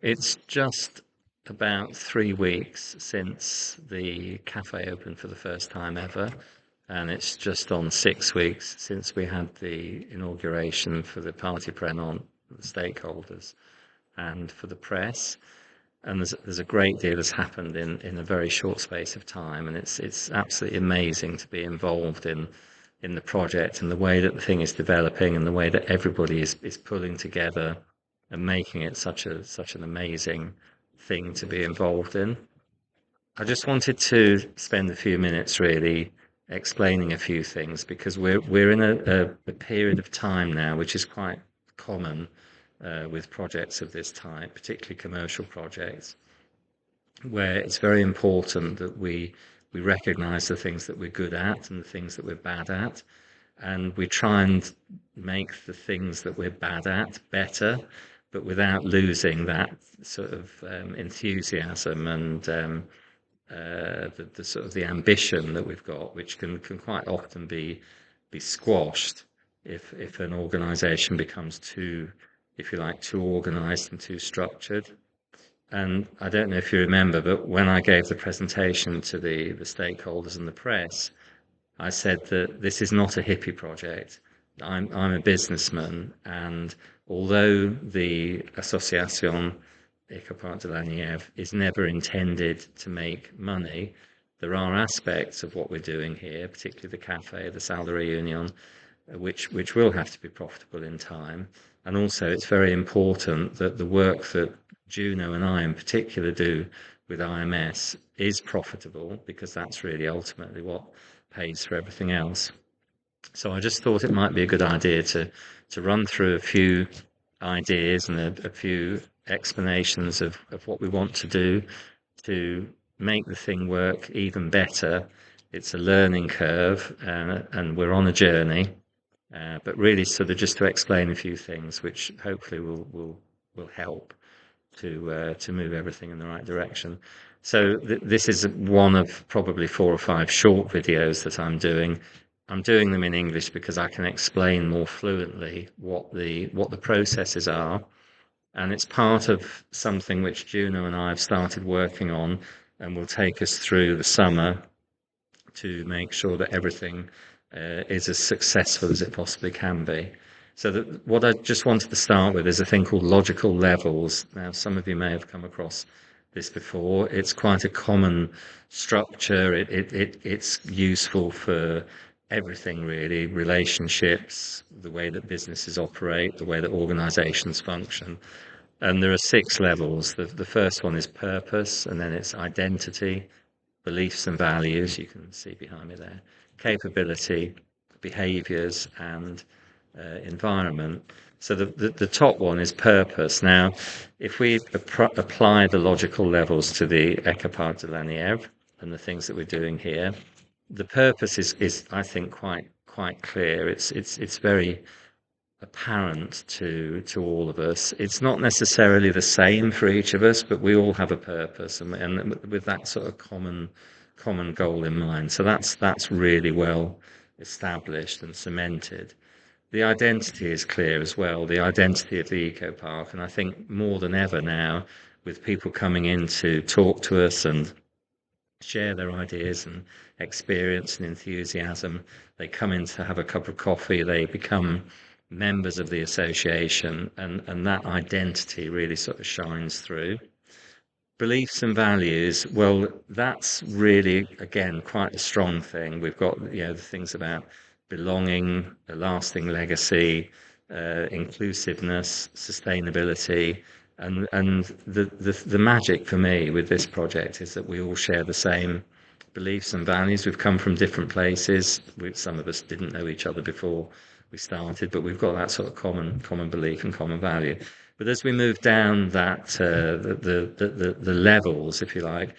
It's just about 3 weeks since the cafe opened for the first time ever, and it's just on 6 weeks since we had the inauguration for the party prenant, the stakeholders, and for the press. And there's a great deal that's happened in a very short space of time, and it's absolutely amazing to be involved in the project and the way that the thing is developing and the way that everybody is pulling together and making it such an amazing thing to be involved in. I just wanted to spend a few minutes really explaining a few things because we're in a period of time now which is quite common with projects of this type, particularly commercial projects, where it's very important that we recognize the things that we're good at and the things that we're bad at, and we try and make the things that we're bad at better, but without losing that sort of enthusiasm and the sort of the ambition that we've got, which can quite often be squashed if an organisation becomes too, if you like, too organised and too structured. And I don't know if you remember, but when I gave the presentation to the stakeholders and the press, I said that this is not a hippie project. I'm a businessman, and although the Association Ecopark de la Nièvre is never intended to make money, there are aspects of what we're doing here, particularly the cafe, the Salle de Réunion, which will have to be profitable in time. And also, it's very important that the work that Juno and I in particular do with IMS is profitable, because that's really ultimately what pays for everything else. So I just thought it might be a good idea to run through a few ideas and a few explanations of what we want to do to make the thing work even better. It's a learning curve, and we're on a journey, but really sort of just to explain a few things which hopefully will help to move everything in the right direction. So this is one of probably 4 or 5 short videos that I'm doing. I'm doing them in English because I can explain more fluently what the processes are, and it's part of something which Juno and I have started working on and will take us through the summer to make sure that everything is as successful as it possibly can be. So what I just wanted to start with is a thing called logical levels. Now, some of you may have come across this before. It's quite a common structure. It's useful for everything really: relationships, the way that businesses operate, the way that organizations function. And there are 6 levels. The first one is purpose, and then it's identity, beliefs and values, you can see behind me there, capability, behaviors, and environment. So the top one is purpose. Now, if we apply the logical levels to the Ecopark de la Nièvre and the things that we're doing here, the purpose is I think quite clear. It's very apparent to all of us. It's not necessarily the same for each of us, but we all have a purpose, and with that sort of common goal in mind. So that's really well established and cemented. The identity is clear as well, the identity of the eco park, and I think more than ever now, with people coming in to talk to us and share their ideas and experience and enthusiasm, they come in to have a cup of coffee, they become members of the association, and that identity really sort of shines through. Beliefs and values, well, that's really, again, quite a strong thing. We've got, the things about belonging, a lasting legacy, inclusiveness, sustainability, and the magic for me with this project is that we all share the same beliefs and values. We've come from different places. Some of us didn't know each other before we started, but we've got that sort of common belief and common value. But as we move down that the levels, if you like,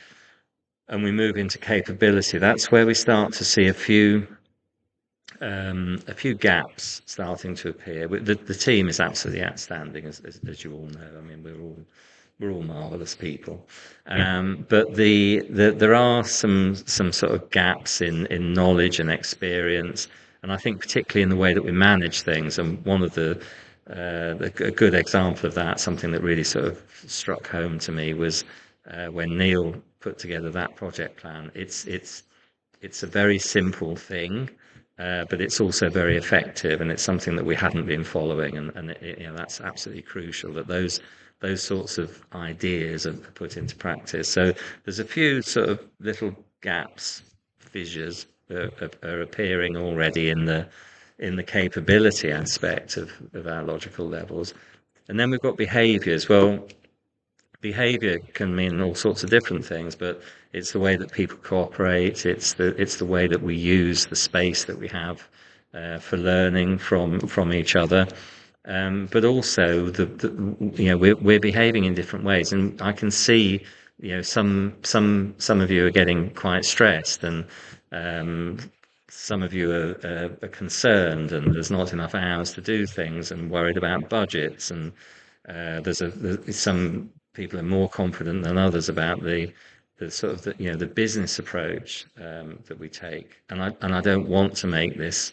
and we move into capability, that's where we start to see a few gaps starting to appear. The team is absolutely outstanding, as you all know. I mean, we're all marvelous people, but there are some sort of gaps in knowledge and experience, and I think particularly in the way that we manage things. And one of the a good example of that, something that really sort of struck home to me, was when Neil put together that project plan. It's a very simple thing, but it's also very effective, and it's something that we hadn't been following, and that's absolutely crucial that those sorts of ideas are put into practice. So there's a few sort of little gaps, fissures are appearing already in the capability aspect of our logical levels. And then we've got behaviours. Well, behavior can mean all sorts of different things, but it's the way that people cooperate. It's the way that we use the space that we have for learning from each other. But also we're behaving in different ways, and I can see some of you are getting quite stressed, and some of you are concerned, and there's not enough hours to do things, and worried about budgets, and there's some people are more confident than others about the sort of the business approach that we take, and I don't want to make this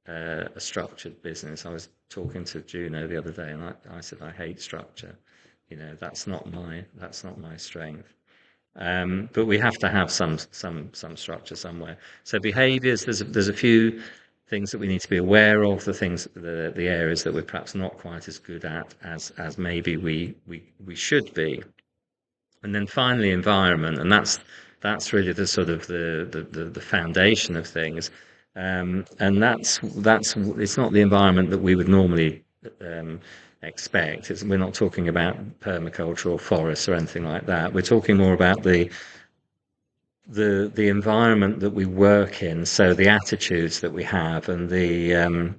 a structured business. I was talking to Juno the other day, and I said I hate structure. That's not my strength. But we have to have some structure somewhere. So behaviours, there's a few things that we need to be aware of, the areas that we're perhaps not quite as good at as maybe we should be. And then finally, environment, and that's really the sort of the foundation of things. And that's it's not the environment that we would normally expect. We're not talking about permaculture or forests or anything like that. We're talking more about the environment that we work in, so the attitudes that we have, and the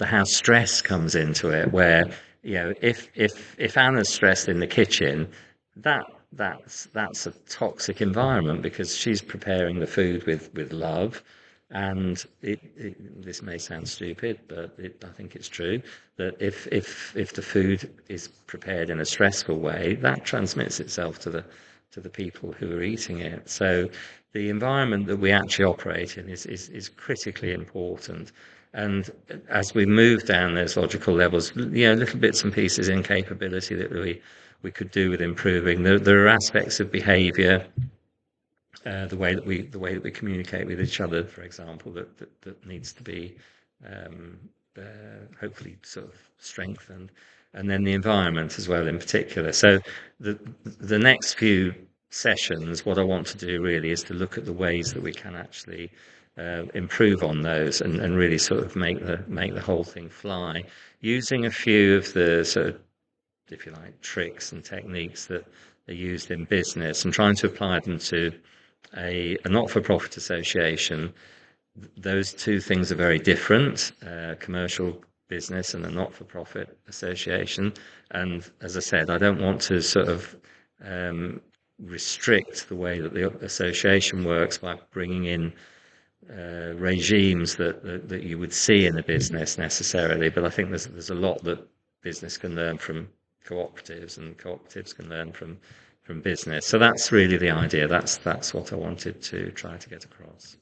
how stress comes into it. Where if Anna's stressed in the kitchen, that's a toxic environment, because she's preparing the food with love. And this may sound stupid, but I think it's true that if the food is prepared in a stressful way, that transmits itself to the people who are eating it. So the environment that we actually operate in is critically important. And as we move down those logical levels, little bits and pieces in capability that we could do with improving. There are aspects of behaviour. The way that we communicate with each other, for example, that needs to be hopefully sort of strengthened, and then the environment as well in particular. So the next few sessions, what I want to do really is to look at the ways that we can actually improve on those, and really sort of make the whole thing fly, using a few of the sort of, if you like, tricks and techniques that are used in business, and trying to apply them to a not-for-profit association. Those two things are very different, commercial business and a not-for-profit association. And as I said, I don't want to sort of restrict the way that the association works by bringing in regimes that you would see in a business necessarily. But I think there's a lot that business can learn from cooperatives, and cooperatives can learn from business. So that's really the idea. That's what I wanted to try to get across.